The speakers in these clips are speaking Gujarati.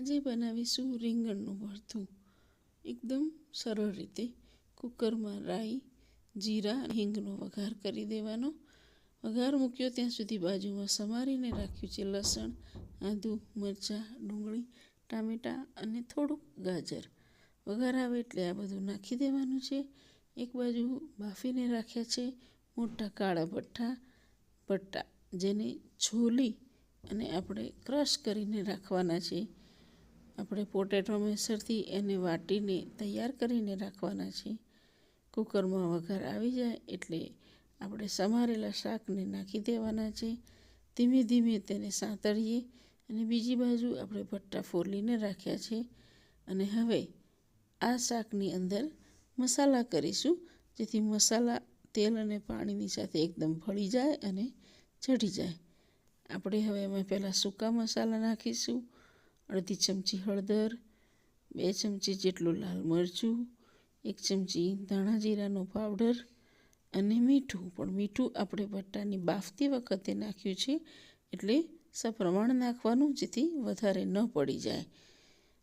આજે બનાવીશું રીંગણનું ભરથું એકદમ સરળ રીતે. કુકરમાં રાઈ, જીરા, હિંગનો વઘાર કરી દેવાનો. વઘાર મૂક્યો ત્યાં સુધી બાજુમાં સમારીને રાખ્યું છે લસણ, આદું, મરચાં, ડુંગળી, ટામેટાં અને થોડુંક ગાજર. વઘાર આવે એટલે આ બધું નાખી દેવાનું છે. એક બાજુ બાફીને રાખ્યા છે મોટા કાળા ભટ્ટા, જેને છોલી અને આપણે ક્રશ કરીને રાખવાના છે. આપણે પોટેટો મેસરથી એને વાટીને તૈયાર કરીને રાખવાના છે. કુકરમાં વઘાર આવી જાય એટલે આપણે સમારેલા શાકને નાખી દેવાના છે. ધીમે ધીમે તેને સાંતળીએ અને બીજી બાજુ આપણે ભટ્ટા ફોલીને રાખ્યા છે. અને હવે આ શાકની અંદર મસાલા કરીશું, જેથી મસાલા તેલ અને પાણીની સાથે એકદમ ભળી જાય અને ચડી જાય. આપણે હવે એમાં પહેલાં સૂકા મસાલા નાખીશું. અડધી ચમચી હળદર, 2 ચમચી જેટલું લાલ મરચું, 1 ચમચી ધાણા જીરાનો પાવડર અને મીઠું. પણ મીઠું આપણે ભટ્ટાની બાફતી વખતે નાખ્યું છે એટલે સપ્રમાણ નાખવાનું, જેથી વધારે ન પડી જાય.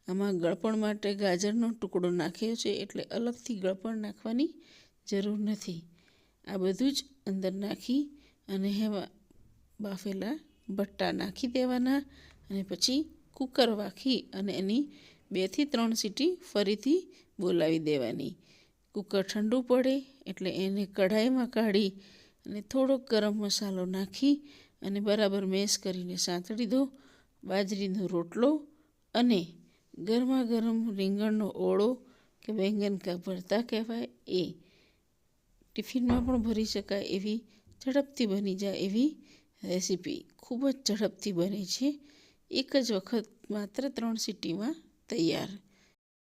આમાં ગળપણ માટે ગાજરનો ટુકડો નાખ્યો છે એટલે અલગથી ગળપણ નાખવાની જરૂર નથી. આ બધું જ અંદર નાખી અને એમાં બાફેલા ભટ્ટા નાખી દેવાના અને પછી કુકર વાખી અને એની 2 થી 3 સીટી ફરીથી બોલાવી દેવાની. કુકર ઠંડુ પડે એટલે એને કઢાઈમાં કાઢી અને થોડોક ગરમ મસાલો નાખી અને બરાબર મેશ કરીને સાંતળી દો. બાજરીનો રોટલો અને ગરમા ગરમ રીંગણનો ઓળો કે બેંગન કા ભરતા કહેવાય એ ટિફિનમાં પણ ભરી શકાય એવી ઝડપથી બની જાય એવી રેસીપી. ખૂબ જ ઝડપથી બને છે. એક જ વખત માત્ર 3 સીટીમાં તૈયાર.